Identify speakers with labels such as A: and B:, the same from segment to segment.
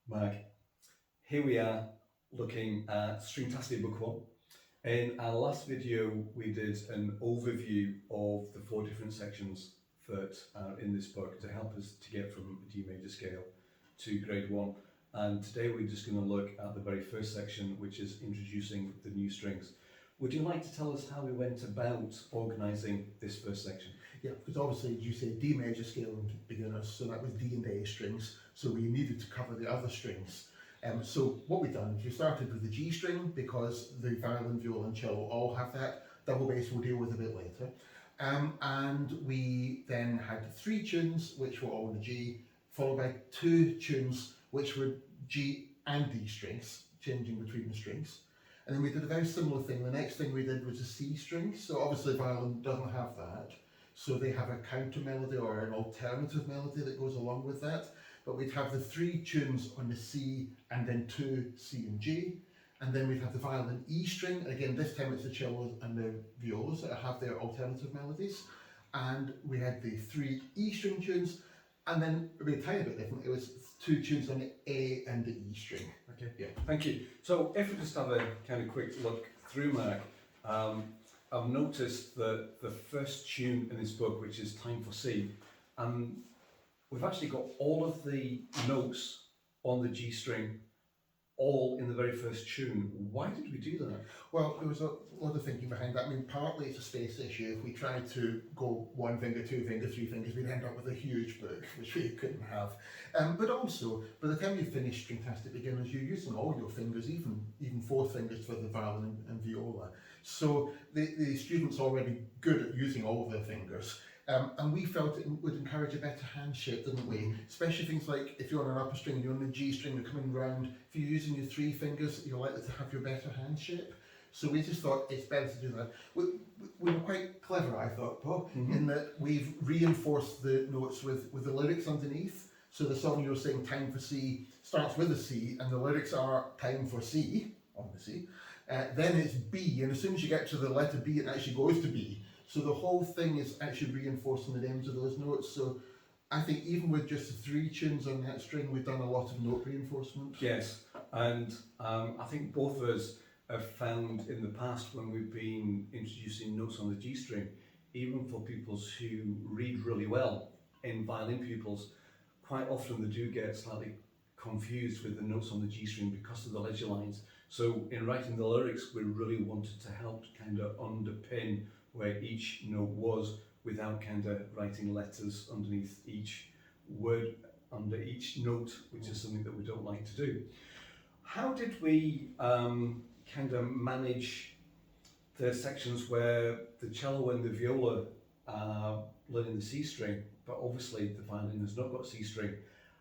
A: Mark. Here we are looking at Stringtastic Book 1. In our last video we did an overview of the 4 different sections that are in this book to help us to get from a D major scale to grade 1, and today we're just going to look at the very first section, which is introducing the new strings. Would you like to tell us how we went about organising this first section?
B: Yeah, because obviously you say D major scale in beginners, so that was D and A strings, so we needed to cover the other strings. So what we've done is we started with the G string because the violin, viola and cello all have that. Double bass we'll deal with a bit later. And we then had 3 tunes which were all in the G, followed by 2 tunes which were G and D strings, changing between the strings. And then we did a very similar thing. The next thing we did was a C string, so obviously violin doesn't have that. So they have a counter melody or an alternative melody that goes along with that. But we'd have the 3 tunes on the C and then 2 C and G. And then we'd have the violin E string. Again, this time it's the cellos and the violas that have their alternative melodies. And we had the 3 E string tunes. And then a bit tiny bit different. It was 2 tunes on the A and the E string.
A: Okay, yeah, thank you. So if we just have a kind of quick look through, Mark, I've noticed that the first tune in this book, which is Time for C, we've actually got all of the notes on the G string all in the very first tune. Why did we do that?
B: Well, there was a lot of thinking behind that. I mean, partly it's a space issue. If we tried to go 1 finger, 2 fingers, 3 fingers, we'd end up with a huge book, which we couldn't have. But also, by the time you finish Stringtastic Beginners, you're using all your fingers, even 4 fingers for the violin and viola. So the student's already good at using all of their fingers. And we felt it would encourage a better hand shape, didn't we? Especially things like if you're on an upper string, you're on the G string, you're coming round. If you're using your 3 fingers, you're likely to have your better hand shape. So we just thought it's better to do that. We were quite clever, I thought, Paul, in that we've reinforced the notes with the lyrics underneath. So the song you're saying, Time for C, starts with a C, and the lyrics are Time for C, on the C. Then it's B, and as soon as you get to the letter B, it actually goes to B. So the whole thing is actually reinforcing the names of those notes. So I think even with just the 3 tunes on that string, we've done a lot of note reinforcement.
A: Yes, and I think both of us have found in the past when we've been introducing notes on the G string, even for pupils who read really well in violin pupils, quite often they do get slightly confused with the notes on the G string because of the ledger lines. So in writing the lyrics, we really wanted to help kind of underpin where each note was without kind of writing letters underneath each word, under each note, which is something that we don't like to do. How did we kind of manage the sections where the cello and the viola are learning the C string, but obviously the violin has not got C string?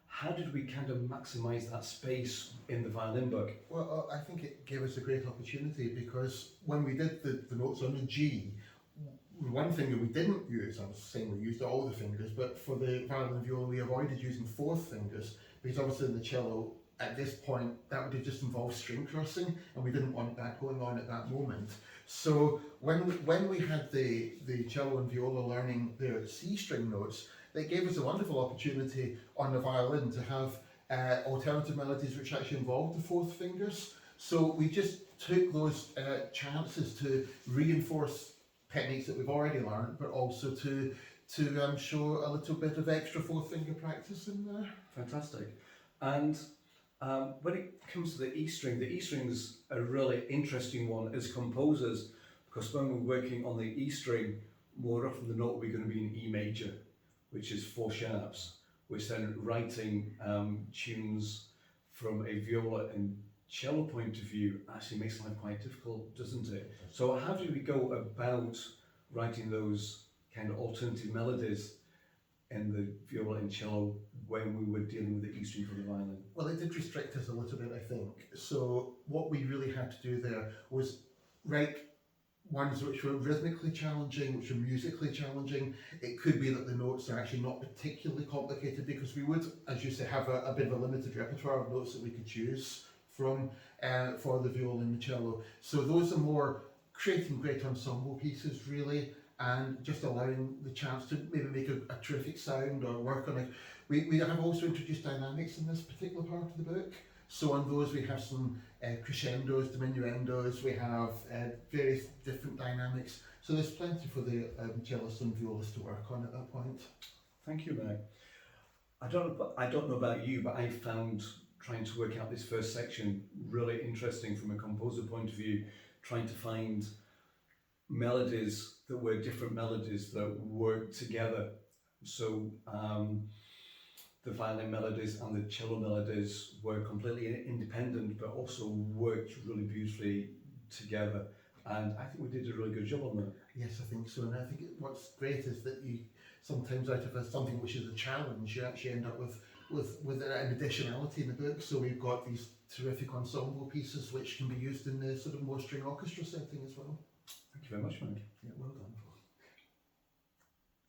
A: How did we kind of maximise that space in the violin book?
B: Well, I think it gave us a great opportunity because when we did the notes on the G, one finger we didn't use, I was saying we used all the fingers, but for the violin and viola we avoided using 4th fingers because obviously in the cello at this point that would have just involved string crossing and we didn't want that going on at that moment. So when we had the cello and viola learning their C string notes, they gave us a wonderful opportunity on the violin to have alternative melodies which actually involved the 4th fingers. So we just took those chances to reinforce techniques that we've already learned, but also to show a little bit of extra 4th finger practice in there.
A: Fantastic. And when it comes to the E string's a really interesting one as composers, because when we're working on the E string, more often than not we're going to be in E major, which is 4 sharps, which then writing tunes from a viola and cello point of view actually makes life quite difficult, doesn't it? So how do we go about writing those kind of alternative melodies in the viola and cello when we were dealing with the E string for the violin?
B: Well, it did restrict us a little bit, I think. So what we really had to do there was write ones which were rhythmically challenging, which were musically challenging. It could be that the notes are actually not particularly complicated because we would, as you say, have a bit of a limited repertoire of notes that we could choose from for the viola and the cello. So those are more creating great ensemble pieces really, and just allowing the chance to maybe make a terrific sound or work on We have also introduced dynamics in this particular part of the book. So on those we have some crescendos, diminuendos, we have various different dynamics. So there's plenty for the cellists and violists to work on at that point.
A: Thank you, Meg. I don't know about you, but I found trying to work out this first section really interesting from a composer point of view, trying to find melodies that were different melodies that worked together. So the violin melodies and the cello melodies were completely independent, but also worked really beautifully together. And I think we did a really good job on that.
B: Yes, I think so. And I think what's great is that you sometimes out of something which is a challenge, you actually end up with an additionality in the book. So we've got these terrific ensemble pieces which can be used in the sort of more string orchestra setting as well.
A: Thank you very much, Mike.
B: Yeah, well done.